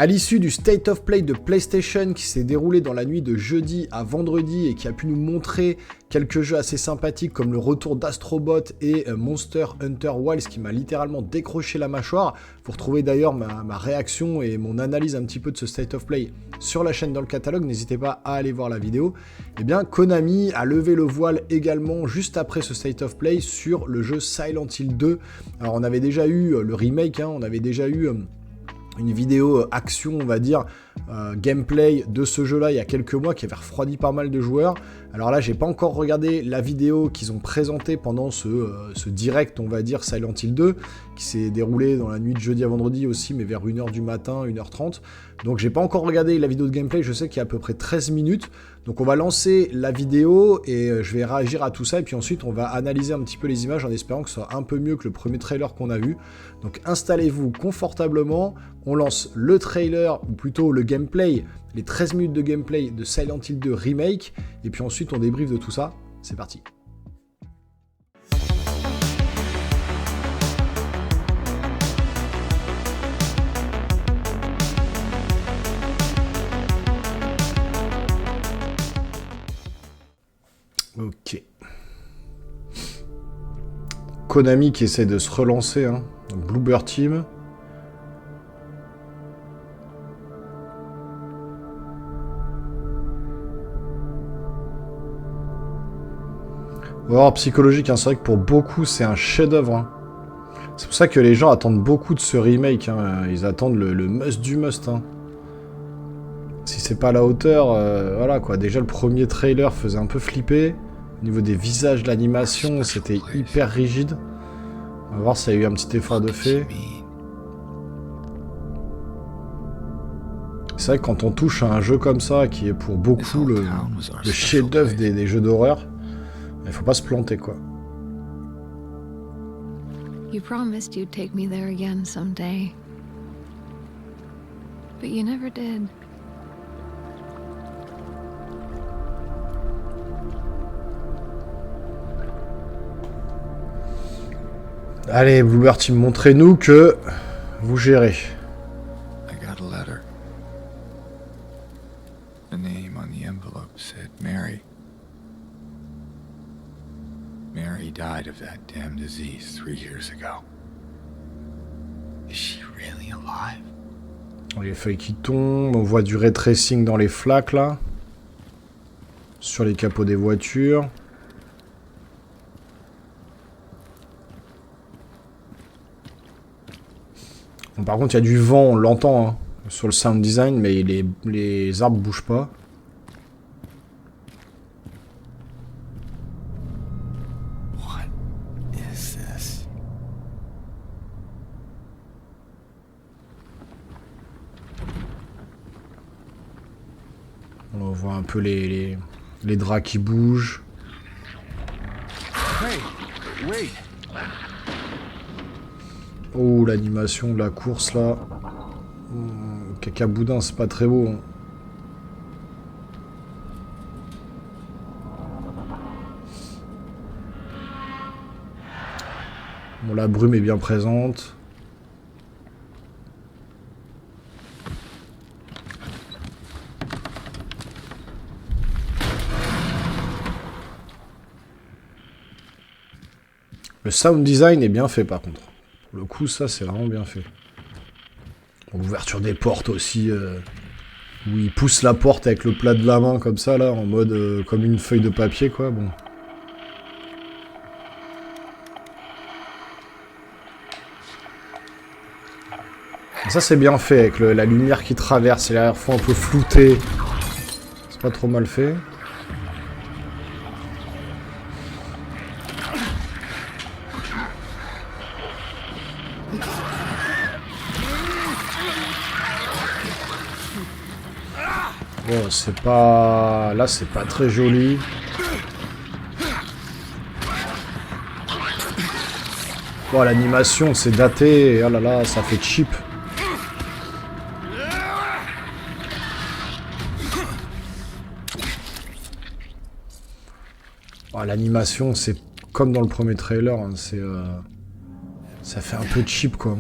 À l'issue du State of Play de PlayStation qui s'est déroulé dans la nuit de jeudi à vendredi et qui a pu nous montrer quelques jeux assez sympathiques comme le retour d'Astrobot et Monster Hunter Wilds qui m'a littéralement décroché la mâchoire. Vous retrouvez d'ailleurs ma réaction et mon analyse un petit peu de ce State of Play sur la chaîne dans le catalogue, n'hésitez pas à aller voir la vidéo. Eh bien, Konami a levé le voile également juste après ce State of Play sur le jeu Silent Hill 2. Alors on avait déjà eu le remake, on avait déjà eu une vidéo action, on va dire, gameplay de ce jeu-là il y a quelques mois qui avait refroidi pas mal de joueurs. Alors là, j'ai pas encore regardé la vidéo qu'ils ont présentée pendant ce direct, on va dire, Silent Hill 2, qui s'est déroulé dans la nuit de jeudi à vendredi aussi, mais vers 1h du matin, 1h30. Donc j'ai pas encore regardé la vidéo de gameplay, je sais qu'il y a à peu près 13 minutes. Donc on va lancer la vidéo et je vais réagir à tout ça. Et puis ensuite, on va analyser un petit peu les images en espérant que ce soit un peu mieux que le premier trailer qu'on a vu. Donc installez-vous confortablement. On lance le trailer, ou plutôt le gameplay, les 13 minutes de gameplay de Silent Hill 2 Remake. Et puis ensuite, on débriefe de tout ça. C'est parti. Ok. Konami qui essaie de se relancer, Donc Bloober Team. Horreur psychologique, c'est vrai que pour beaucoup c'est un chef-d'œuvre. C'est pour ça que les gens attendent beaucoup de ce remake. Ils attendent le must du must. Si c'est pas à la hauteur, voilà quoi. Déjà le premier trailer faisait un peu flipper. Au niveau des visages, de l'animation, c'était hyper rigide. On va voir s'il y a eu un petit effort de fait. C'est vrai que quand on touche à un jeu comme ça, qui est pour beaucoup le chef-d'œuvre des jeux d'horreur, il faut pas se planter quoi. You promised you'd take me there again someday. But you never did. Allez, Bloober Team, montrez-nous que vous gérez. I got a letter. The name on the envelope said Mary. Mary died of that damn disease 3 years ago. Is she really alive? Les feuilles qui tombent, on voit du ray tracing dans les flaques là. Sur les capots des voitures. Bon, par contre, il y a du vent, on l'entend sur le sound design, mais les arbres bougent pas. What is this? On voit un peu les draps qui bougent. Hey, wait. Oh, l'animation de la course là. Caca boudin, c'est pas très beau. Bon, la brume est bien présente. Le sound design est bien fait par contre. Pour le coup, ça, c'est vraiment bien fait. L'ouverture des portes aussi, où il pousse la porte avec le plat de la main, comme ça, là, en mode comme une feuille de papier, quoi. Bon. Ça, c'est bien fait, avec la lumière qui traverse et l'arrière-fond un peu flouté. C'est pas trop mal fait. Bon, c'est pas... Là, c'est pas très joli. Bon, l'animation, c'est daté. Et oh là là, ça fait cheap. Oh, l'animation, c'est comme dans le premier trailer. C'est... Ça fait un peu cheap, quoi.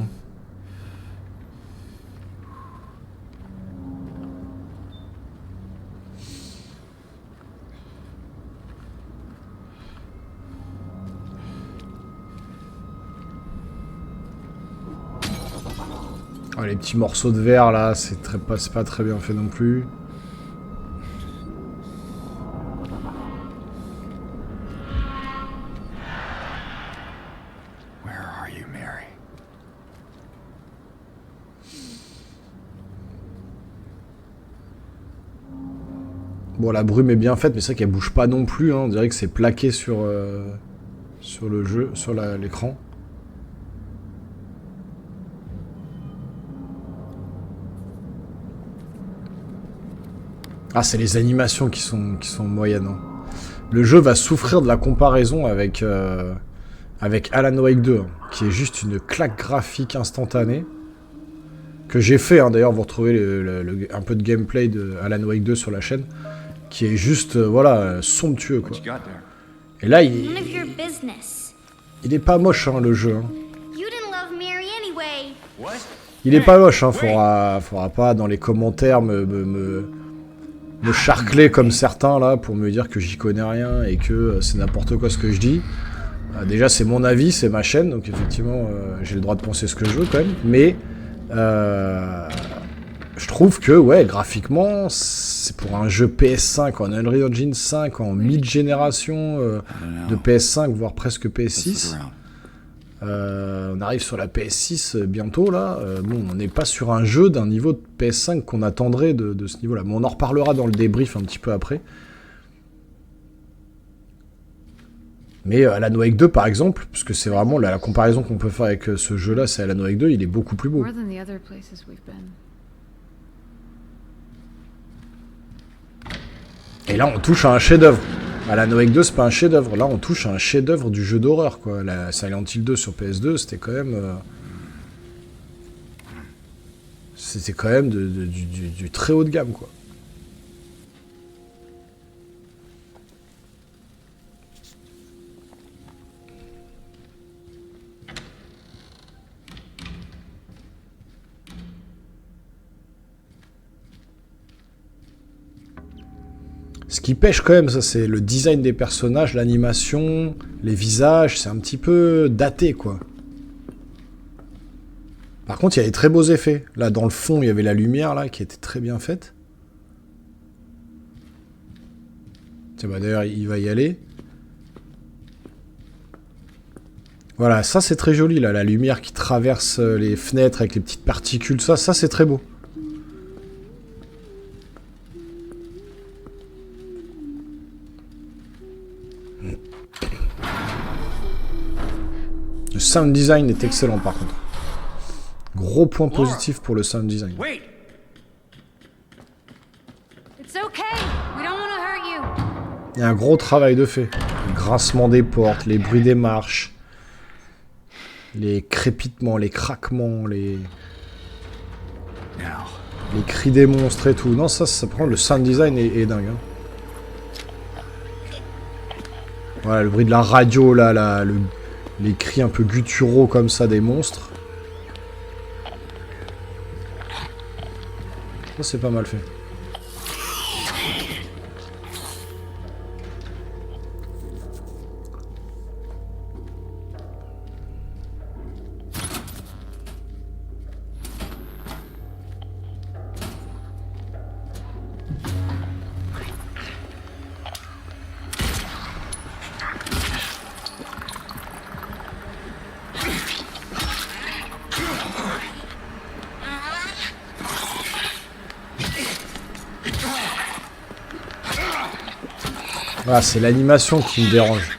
Oh, les petits morceaux de verre là, c'est pas très bien fait non plus. Where are you, Mary? Bon, la brume est bien faite, mais c'est vrai qu'elle bouge pas non plus. Hein. On dirait que c'est plaqué sur le jeu, sur l'écran. Ah, c'est les animations qui sont moyennes. Hein. Le jeu va souffrir de la comparaison avec Alan Wake 2, hein, qui est juste une claque graphique instantanée. Que j'ai fait, hein, d'ailleurs, vous retrouvez un peu de gameplay de Alan Wake 2 sur la chaîne, qui est juste, somptueux, quoi. What you got there? Et là, None of your business. il est pas moche, hein, le jeu. Hein. You didn't love Mary anyway. What? Il est pas moche, hein, faudra pas dans les commentaires me charcler comme certains là pour me dire que j'y connais rien et que c'est n'importe quoi ce que je dis. Déjà c'est mon avis, c'est ma chaîne, donc effectivement j'ai le droit de penser ce que je veux quand même, mais je trouve que ouais graphiquement c'est pour un jeu PS5 en Unreal Engine 5 en mid-génération de PS5 voire presque Let's look PS6. around. On arrive sur la PS6 bientôt là. Bon, on n'est pas sur un jeu d'un niveau de PS5 qu'on attendrait de ce niveau-là. Mais on en reparlera dans le débrief un petit peu après. Mais Alan Wake 2 par exemple, parce que c'est vraiment la comparaison qu'on peut faire avec ce jeu-là, c'est Alan Wake 2, il est beaucoup plus beau. More than the other places we've been. Et là, on touche à un chef-d'œuvre. Alan Wake 2, c'est pas un chef-d'œuvre. Là, on touche à un chef-d'œuvre du jeu d'horreur, quoi. La Silent Hill 2 sur PS2, c'était quand même. C'était quand même du très haut de gamme, quoi. Ce qui pêche quand même, ça c'est le design des personnages, l'animation, les visages, c'est un petit peu daté quoi. Par contre, il y a des très beaux effets. Là, dans le fond, il y avait la lumière là qui était très bien faite. Tiens, bah d'ailleurs, il va y aller. Voilà, ça c'est très joli là, la lumière qui traverse les fenêtres avec les petites particules, ça c'est très beau. Le sound design est excellent par contre. Gros point positif pour le sound design. Wait! It's okay. We don't want to hurt you. Il y a un gros travail de fait. Le grincement des portes, les bruits des marches, les crépitements, les craquements, les Now. cris des monstres et tout. Non, ça prend. Le sound design est dingue. Hein. Voilà, le bruit de la radio, là, les cris un peu gutturaux comme ça des monstres. Ça, c'est pas mal fait. Voilà, c'est l'animation qui me dérange.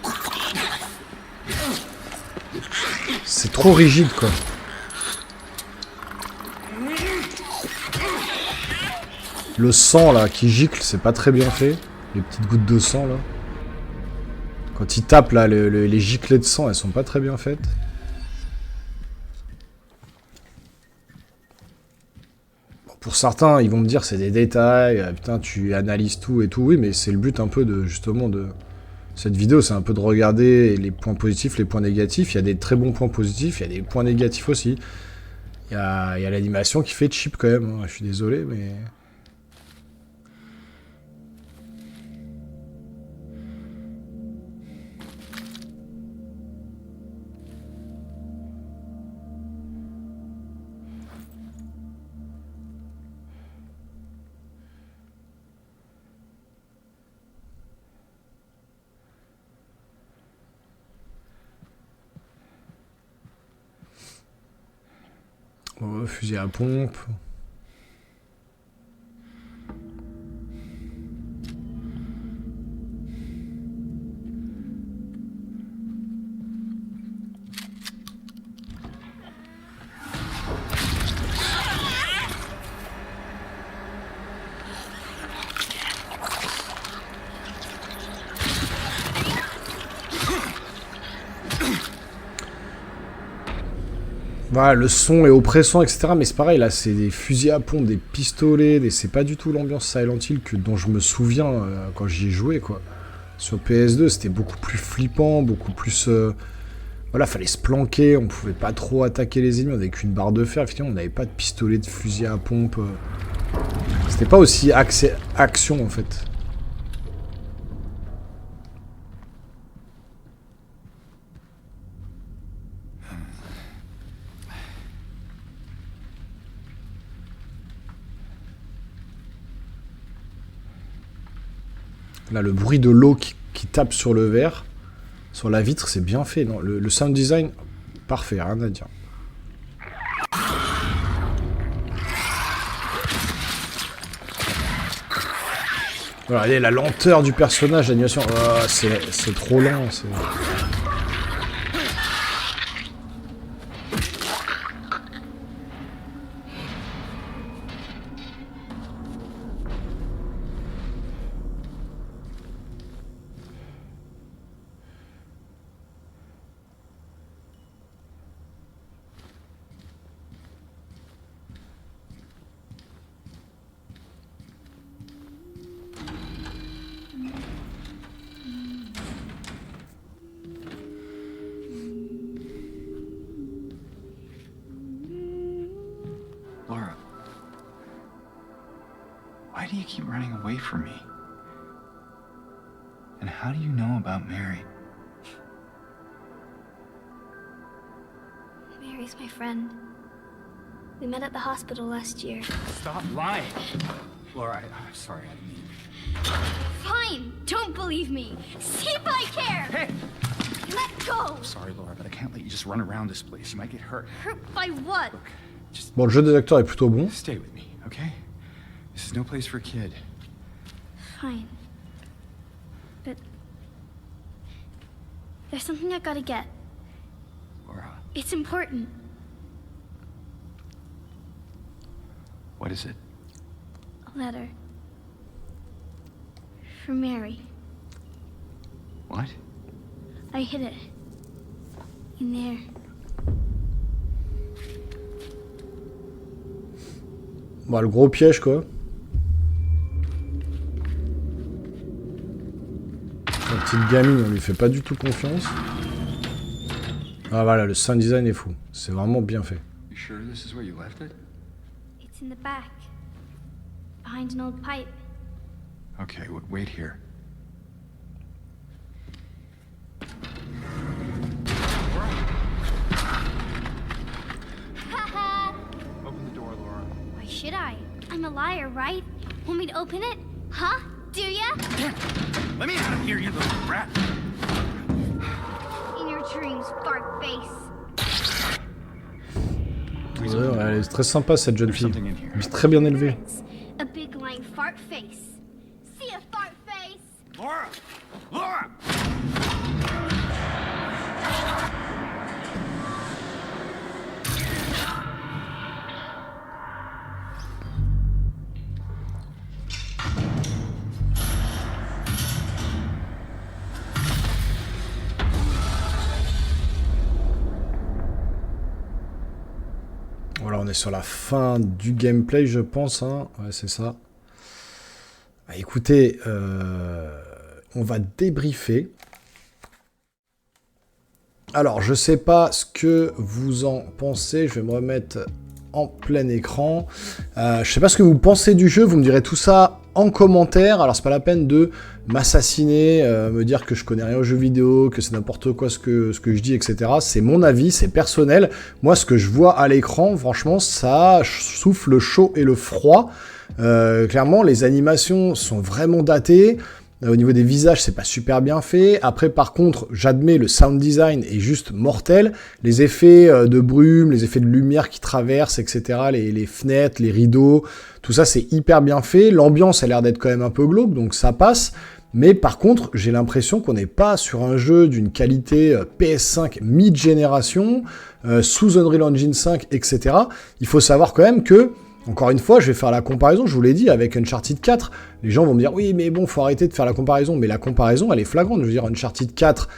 C'est trop rigide, quoi. Le sang, là, qui gicle, c'est pas très bien fait. Les petites gouttes de sang, là. Quand il tape, là, les giclées de sang, elles sont pas très bien faites. Pour certains, ils vont me dire c'est des détails, putain, tu analyses tout et tout. Oui, mais c'est le but un peu de, justement, de cette vidéo, c'est un peu de regarder les points positifs, les points négatifs. Il y a des très bons points positifs, il y a des points négatifs aussi. Il y a l'animation qui fait cheap quand même, hein. Je suis désolé, mais... Oh, fusil à pompe. Voilà, le son est oppressant, etc. Mais c'est pareil, là, c'est des fusils à pompe, des pistolets, c'est pas du tout l'ambiance Silent Hill dont je me souviens quand j'y ai joué, quoi. Sur PS2, c'était beaucoup plus flippant, beaucoup plus... Voilà, fallait se planquer, on pouvait pas trop attaquer les ennemis, on avait qu'une barre de fer, effectivement, on n'avait pas de pistolet, de fusil à pompe. C'était pas aussi action, en fait. Là, le bruit de l'eau qui tape sur le verre, sur la vitre, c'est bien fait. Non, le sound design, parfait, rien à dire. Voilà, regardez la lenteur du personnage, l'animation, oh, c'est trop lent. Laura, why do you keep running away from me? And how do you know about Mary? Mary's my friend. We met at the hospital last year. Stop lying! Laura, I'm sorry, I didn't mean... Fine! Don't believe me! See if I care! Hey! Let go! I'm sorry, Laura, but I can't let you just run around this place. You might get hurt. Hurt by what? Look, just Bon, le jeu des acteurs est plutôt bon. stay with me, okay? This is no place for a kid. Fine. But... there's something I gotta get. Laura, It's important. what is it? A letter. For Mary. What? I hid it. In there. Bon, le gros piège, quoi. La petite gamine, on lui fait pas du tout confiance. Ah voilà, le sound design est fou. C'est vraiment bien fait. You sure this is where you left it? It's in the back. Behind an old pipe. Okay, wait here. Haha! Open the door, Laura. Why should I? I'm a liar, right? Want me to open it? Huh? Do ya? Let me out of here, you little brat! In your dreams, fart face. Ouais, elle est très sympa cette jeune There's fille. something in here. Elle est très bien élevée. A big lying fart face. See a fart face? Laura! Laura! Voilà, on est sur la fin du gameplay, je pense. Hein. Ouais, c'est ça. Bah, écoutez, on va débriefer. Alors, je sais pas ce que vous en pensez. Je vais me remettre en plein écran. Je sais pas ce que vous pensez du jeu. Vous me direz tout ça en commentaire. Alors, c'est pas la peine de m'assassiner, me dire que je connais rien aux jeux vidéo, que c'est n'importe quoi ce que je dis, etc. C'est mon avis, c'est personnel. Moi, ce que je vois à l'écran, franchement, ça souffle le chaud et le froid. Clairement, les animations sont vraiment datées. Au niveau des visages, c'est pas super bien fait. Après, par contre, j'admets, le sound design est juste mortel. Les effets de brume, les effets de lumière qui traversent, etc., les fenêtres, les rideaux, tout ça, c'est hyper bien fait. L'ambiance a l'air d'être quand même un peu glauque, donc ça passe. Mais par contre, j'ai l'impression qu'on n'est pas sur un jeu d'une qualité PS5 mid-génération, sous Unreal Engine 5, etc. Il faut savoir quand même que, encore une fois, je vais faire la comparaison, je vous l'ai dit, avec Uncharted 4. Les gens vont me dire, oui, mais bon, faut arrêter de faire la comparaison. Mais la comparaison, elle est flagrante. Je veux dire, Uncharted 4,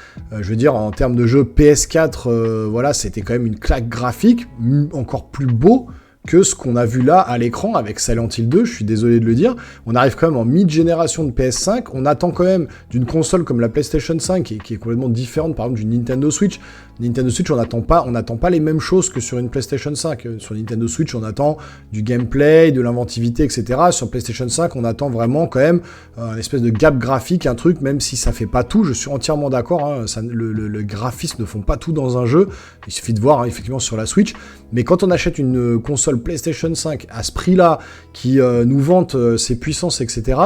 je veux dire, en termes de jeu PS4, voilà, c'était quand même une claque graphique, encore plus beau que ce qu'on a vu là à l'écran avec Silent Hill 2, je suis désolé de le dire. On arrive quand même en mid-génération de PS5, on attend quand même d'une console comme la PlayStation 5, qui est complètement différente par exemple d'une Nintendo Switch. Nintendo Switch, on n'attend pas les mêmes choses que sur une PlayStation 5. Sur Nintendo Switch, on attend du gameplay, de l'inventivité, etc. Sur PlayStation 5, on attend vraiment quand même un espèce de gap graphique, un truc, même si ça fait pas tout, je suis entièrement d'accord, hein, le graphisme ne font pas tout dans un jeu, il suffit de voir hein, effectivement sur la Switch, mais quand on achète une console PlayStation 5 à ce prix-là, qui nous vante ses puissances, etc.,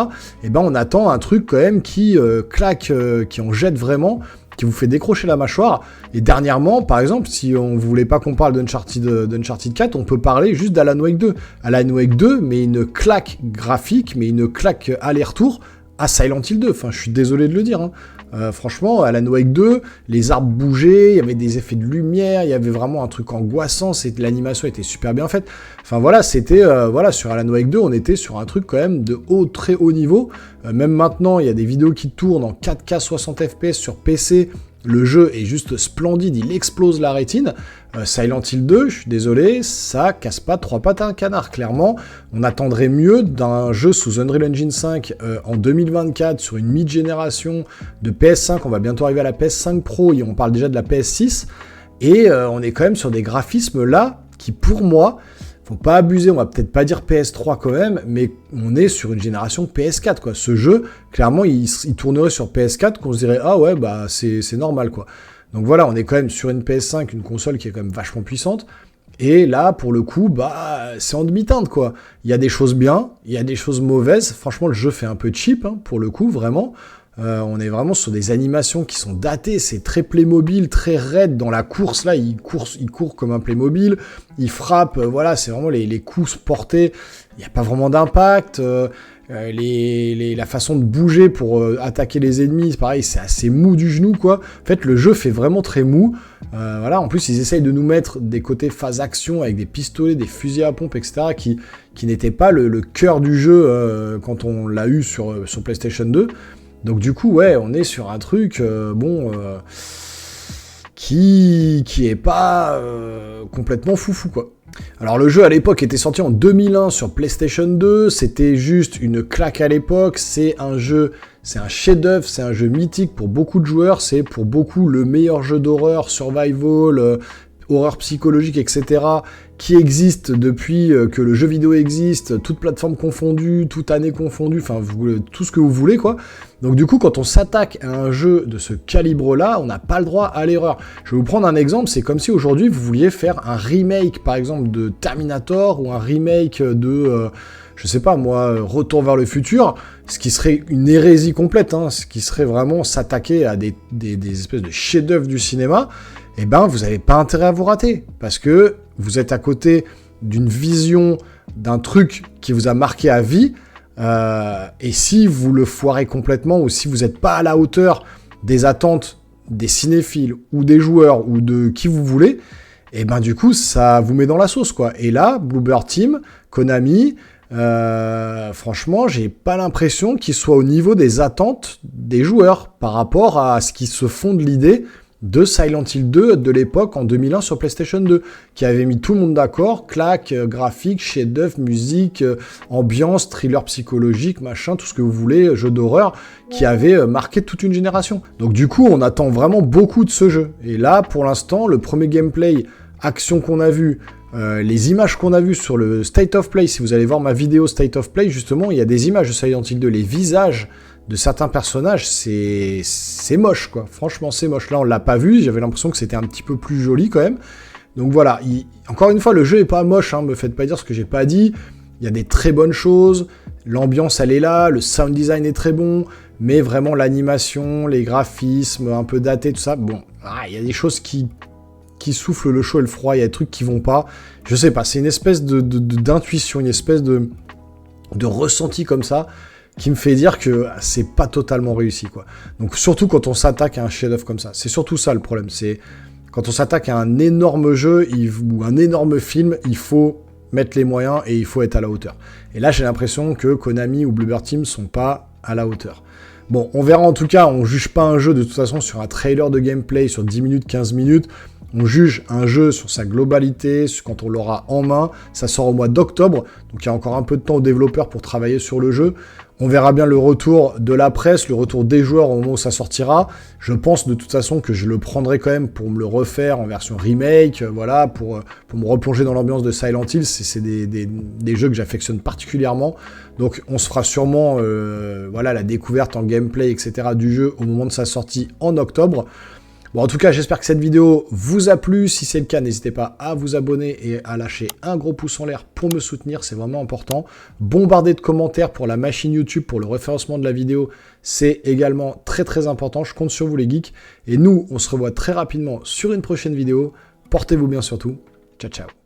eh ben on attend un truc quand même qui claque, qui en jette vraiment, qui vous fait décrocher la mâchoire. Et dernièrement, par exemple, si on voulait pas qu'on parle d'Uncharted 4, on peut parler juste d'Alan Wake 2. Alan Wake 2, mais une claque graphique, mais une claque aller-retour à Silent Hill 2. Enfin, je suis désolé de le dire, hein. Franchement, Alan Wake 2, les arbres bougeaient, il y avait des effets de lumière, il y avait vraiment un truc angoissant, l'animation était super bien faite. Enfin voilà, c'était voilà, sur Alan Wake 2, on était sur un truc quand même de très haut niveau. Même maintenant, il y a des vidéos qui tournent en 4K 60 FPS sur PC. Le jeu est juste splendide, il explose la rétine. Silent Hill 2, je suis désolé, ça casse pas trois pattes à un canard. Clairement, on attendrait mieux d'un jeu sous Unreal Engine 5 en 2024 sur une mid-génération de PS5. On va bientôt arriver à la PS5 Pro et on parle déjà de la PS6. Et on est quand même sur des graphismes là qui, pour moi, faut pas abuser, on va peut-être pas dire PS3 quand même, mais on est sur une génération PS4, quoi. Ce jeu, clairement, il tournerait sur PS4, qu'on se dirait, ah ouais, bah c'est normal, quoi. Donc voilà, on est quand même sur une PS5, une console qui est quand même vachement puissante, et là, pour le coup, bah c'est en demi-teinte, quoi. Il y a des choses bien, il y a des choses mauvaises, franchement, le jeu fait un peu cheap, hein, pour le coup, vraiment. On est vraiment sur des animations qui sont datées, c'est très Playmobil, très raide dans la course, là, il court comme un Playmobil, il frappe, voilà, c'est vraiment les coups portés, il n'y a pas vraiment d'impact, la façon de bouger pour attaquer les ennemis, c'est pareil, c'est assez mou du genou, quoi. En fait, le jeu fait vraiment très mou, voilà, en plus, ils essayent de nous mettre des côtés phase action avec des pistolets, des fusils à pompe, etc., qui n'étaient pas le cœur du jeu quand on l'a eu sur PlayStation 2. Donc du coup, ouais, on est sur un truc, qui est pas complètement foufou, quoi. Alors le jeu à l'époque était sorti en 2001 sur PlayStation 2, c'était juste une claque à l'époque, c'est un chef-d'œuvre, c'est un jeu mythique pour beaucoup de joueurs, c'est pour beaucoup le meilleur jeu d'horreur, survival, horreur psychologique, etc., qui existe depuis que le jeu vidéo existe, toute plateforme confondue, toute année confondue, enfin tout ce que vous voulez, quoi. Donc du coup, quand on s'attaque à un jeu de ce calibre-là, on n'a pas le droit à l'erreur. Je vais vous prendre un exemple, c'est comme si aujourd'hui vous vouliez faire un remake, par exemple, de Terminator, ou un remake de, je sais pas moi, Retour vers le futur, ce qui serait une hérésie complète, hein, ce qui serait vraiment s'attaquer à des espèces de chefs-d'œuvre du cinéma. Eh ben, vous n'avez pas intérêt à vous rater, parce que vous êtes à côté d'une vision, d'un truc qui vous a marqué à vie, et si vous le foirez complètement, ou si vous n'êtes pas à la hauteur des attentes des cinéphiles, ou des joueurs, ou de qui vous voulez, et ben du coup, ça vous met dans la sauce, quoi. Et là, Bloober Team, Konami, franchement, j'ai pas l'impression qu'ils soient au niveau des attentes des joueurs, par rapport à ce qu'ils se font de l'idée de Silent Hill 2 de l'époque en 2001 sur PlayStation 2, qui avait mis tout le monde d'accord, claque, graphique, chef-d'œuvre, musique, ambiance, thriller psychologique, machin, tout ce que vous voulez, jeu d'horreur, qui avait marqué toute une génération. Donc du coup, on attend vraiment beaucoup de ce jeu. Et là, pour l'instant, le premier gameplay, action qu'on a vu, les images qu'on a vues sur le State of Play, si vous allez voir ma vidéo State of Play, justement, il y a des images de Silent Hill 2, les visages de certains personnages, c'est moche, quoi. Franchement, c'est moche. Là, on l'a pas vu, j'avais l'impression que c'était un petit peu plus joli, quand même. Donc voilà, encore une fois, le jeu est pas moche, hein, me faites pas dire ce que j'ai pas dit. Il y a des très bonnes choses, l'ambiance, elle est là, le sound design est très bon, mais vraiment l'animation, les graphismes, un peu datés, tout ça, bon, il y a des choses qui soufflent le chaud et le froid, il y a des trucs qui vont pas, je sais pas, c'est une espèce d'intuition, une espèce de ressenti comme ça, qui me fait dire que c'est pas totalement réussi, quoi. Donc surtout quand on s'attaque à un chef-d'œuvre comme ça, c'est surtout ça le problème, c'est quand on s'attaque à un énorme jeu ou un énorme film, il faut mettre les moyens et il faut être à la hauteur. Et là j'ai l'impression que Konami ou Bloober Team sont pas à la hauteur. Bon, on verra en tout cas, on juge pas un jeu de toute façon sur un trailer de gameplay, sur 10 minutes, 15 minutes, on juge un jeu sur sa globalité, quand on l'aura en main, ça sort au mois d'octobre, donc il y a encore un peu de temps aux développeurs pour travailler sur le jeu. On verra bien le retour de la presse, le retour des joueurs au moment où ça sortira. Je pense de toute façon que je le prendrai quand même pour me le refaire en version remake, voilà, pour me replonger dans l'ambiance de Silent Hill. C'est des jeux que j'affectionne particulièrement. Donc on se fera sûrement voilà, la découverte en gameplay, etc. du jeu au moment de sa sortie en octobre. Bon, en tout cas, j'espère que cette vidéo vous a plu. Si c'est le cas, n'hésitez pas à vous abonner et à lâcher un gros pouce en l'air pour me soutenir, c'est vraiment important. Bombardez de commentaires pour la machine YouTube, pour le référencement de la vidéo, c'est également très très important. Je compte sur vous les geeks. Et nous, on se revoit très rapidement sur une prochaine vidéo. Portez-vous bien surtout. Ciao, ciao.